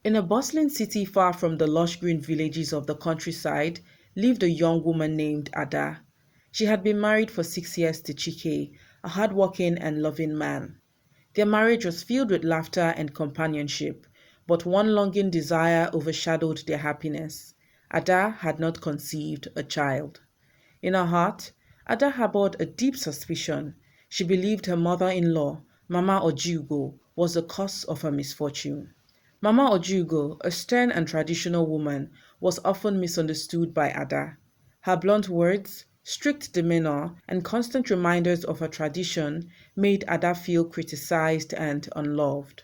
In a bustling city far from the lush green villages of the countryside lived a young woman named Ada. She had been married for 6 years to Chike, a hardworking and loving man. Their marriage was filled with laughter and companionship, but one longing desire overshadowed their happiness. Ada had not conceived a child. In her heart, Ada harbored a deep suspicion. She believed her mother-in-law, Mama Ojugo, was the cause of her misfortune. Mama Ojugo, a stern and traditional woman, was often misunderstood by Ada. Her blunt words, strict demeanor, and constant reminders of her tradition made Ada feel criticized and unloved.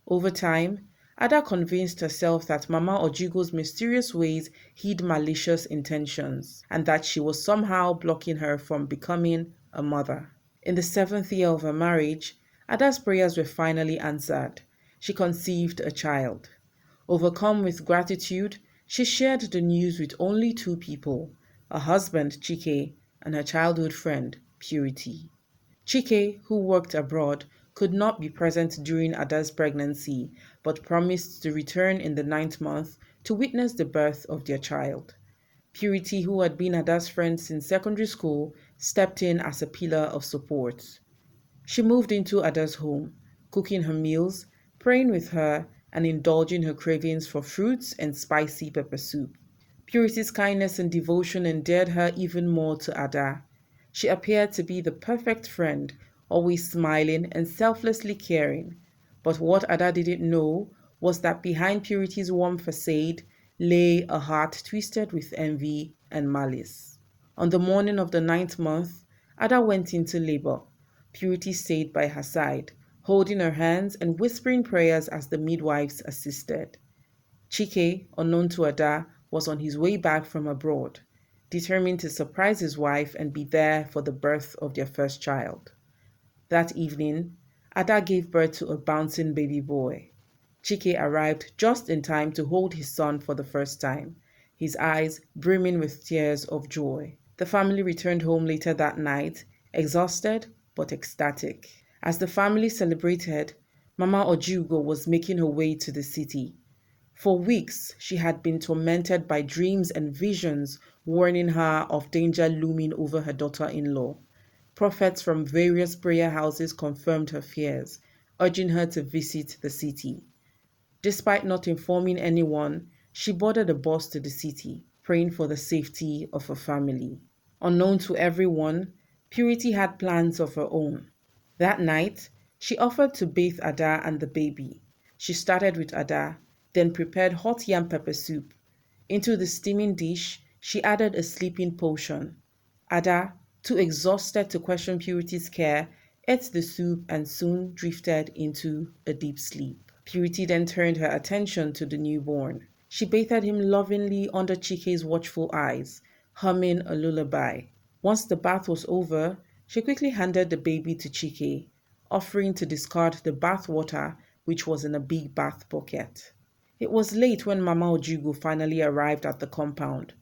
Over time, Ada convinced herself that Mama Ojugo's mysterious ways hid malicious intentions and that she was somehow blocking her from becoming a mother. In the 7th year of her marriage, Ada's prayers were finally answered. She conceived a child. Overcome with gratitude, she shared the news with only two people, her husband Chike and her childhood friend Purity. Chike, who worked abroad, could not be present during Ada's pregnancy, but promised to return in the 9th month to witness the birth of their child. Purity, who had been Ada's friend since secondary school, stepped in as a pillar of support. She moved into Ada's home, cooking her meals, praying with her, and indulging her cravings for fruits and spicy pepper soup. Purity's kindness and devotion endeared her even more to Ada. She appeared to be the perfect friend, always smiling and selflessly caring. But what Ada didn't know was that behind Purity's warm facade lay a heart twisted with envy and malice. On the morning of the 9th month, Ada went into labor. Purity stayed by her side, holding her hands and whispering prayers as the midwives assisted. Chike, unknown to Ada, was on his way back from abroad, determined to surprise his wife and be there for the birth of their first child. That evening, Ada gave birth to a bouncing baby boy. Chike arrived just in time to hold his son for the first time, his eyes brimming with tears of joy. The family returned home later that night, exhausted but ecstatic. As the family celebrated, Mama Ojugo was making her way to the city. For weeks, she had been tormented by dreams and visions warning her of danger looming over her daughter-in-law. Prophets from various prayer houses confirmed her fears, urging her to visit the city. Despite not informing anyone, she boarded a bus to the city, praying for the safety of her family. Unknown to everyone, Purity had plans of her own. That night, she offered to bathe Ada and the baby. She started with Ada, then prepared hot yam pepper soup. Into the steaming dish, she added a sleeping potion. Ada, too exhausted to question Purity's care, ate the soup and soon drifted into a deep sleep. Purity then turned her attention to the newborn. She bathed him lovingly under Chike's watchful eyes, humming a lullaby. Once the bath was over, she quickly handed the baby to Chike, offering to discard the bath water, which was in a big bath bucket. It was late when Mama Ojugo finally arrived at the compound.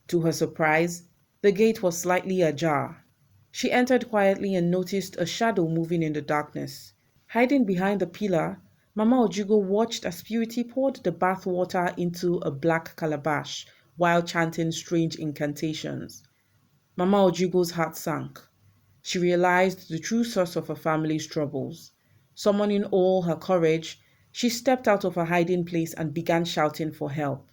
To her surprise, the gate was slightly ajar. She entered quietly and noticed a shadow moving in the darkness. Hiding behind the pillar, Mama Ojugo watched as Purity poured the bath water into a black calabash while chanting strange incantations. Mama Ojugo's heart sank. She realized the true source of her family's troubles. Summoning all her courage, she stepped out of her hiding place and began shouting for help.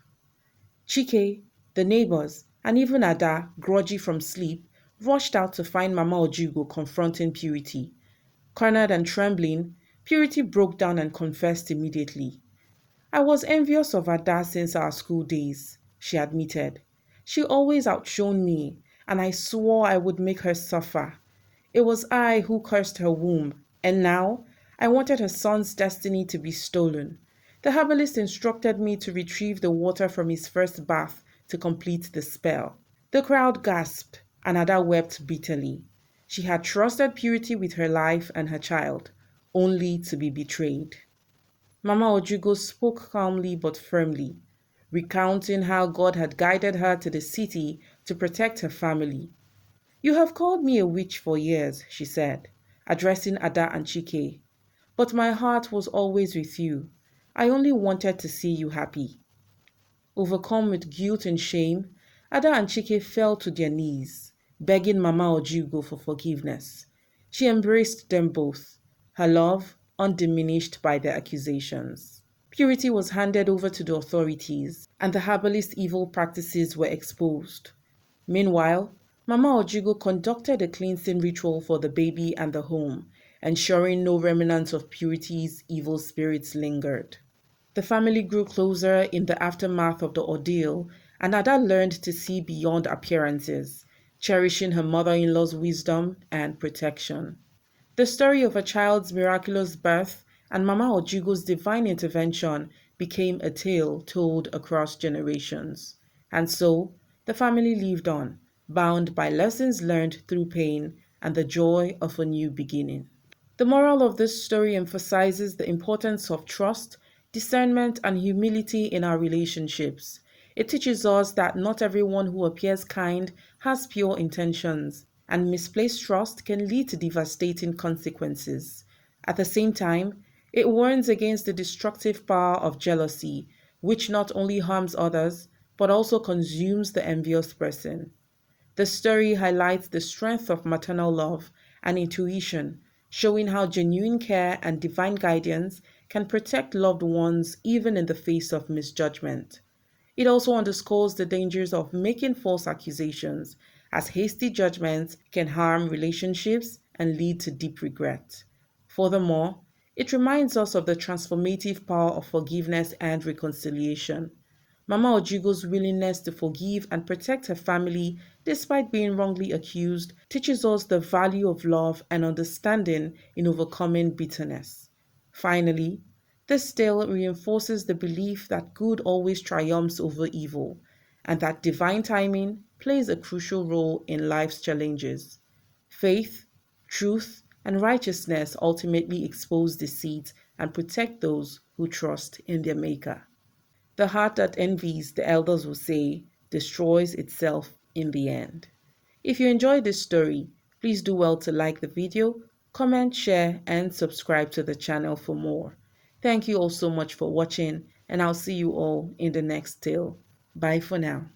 Chike, the neighbors, and even Ada, groggy from sleep, rushed out to find Mama Ojugo confronting Purity. Cornered and trembling, Purity broke down and confessed immediately. "I was envious of Ada since our school days," she admitted. "She always outshone me, and I swore I would make her suffer. It was I who cursed her womb, and now I wanted her son's destiny to be stolen. The herbalist instructed me to retrieve the water from his first bath to complete the spell." The crowd gasped, and Ada wept bitterly. She had trusted Purity with her life and her child, only to be betrayed. Mama Ojugo spoke calmly but firmly, recounting how God had guided her to the city to protect her family. "You have called me a witch for years," she said, addressing Ada and Chike. "But my heart was always with you. I only wanted to see you happy." Overcome with guilt and shame, Ada and Chike fell to their knees, begging Mama Ojugo for forgiveness. She embraced them both, her love undiminished by their accusations. Purity was handed over to the authorities, and the herbalist's evil practices were exposed. Meanwhile, Mama Ojugo conducted a cleansing ritual for the baby and the home, ensuring no remnants of Purity's evil spirits lingered. The family grew closer in the aftermath of the ordeal, and Ada learned to see beyond appearances, cherishing her mother-in-law's wisdom and protection. The story of a child's miraculous birth and Mama Ojugo's divine intervention became a tale told across generations. And so, the family lived on, bound by lessons learned through pain and the joy of a new beginning. The moral of this story emphasizes the importance of trust, discernment, and humility in our relationships. It teaches us that not everyone who appears kind has pure intentions, and misplaced trust can lead to devastating consequences. At the same time, it warns against the destructive power of jealousy, which not only harms others, but also consumes the envious person. The story highlights the strength of maternal love and intuition, showing how genuine care and divine guidance can protect loved ones even in the face of misjudgment. It also underscores the dangers of making false accusations, as hasty judgments can harm relationships and lead to deep regret. Furthermore, it reminds us of the transformative power of forgiveness and reconciliation. Mama Ojugo's willingness to forgive and protect her family despite being wrongly accused teaches us the value of love and understanding in overcoming bitterness. Finally, this tale reinforces the belief that good always triumphs over evil and that divine timing plays a crucial role in life's challenges. Faith, truth, and righteousness ultimately expose deceit and protect those who trust in their Maker. The heart that envies, the elders will say, destroys itself in the end. If you enjoyed this story, please do well to like the video, comment, share, and subscribe to the channel for more. Thank you all so much for watching, and I'll see you all in the next tale. Bye for now.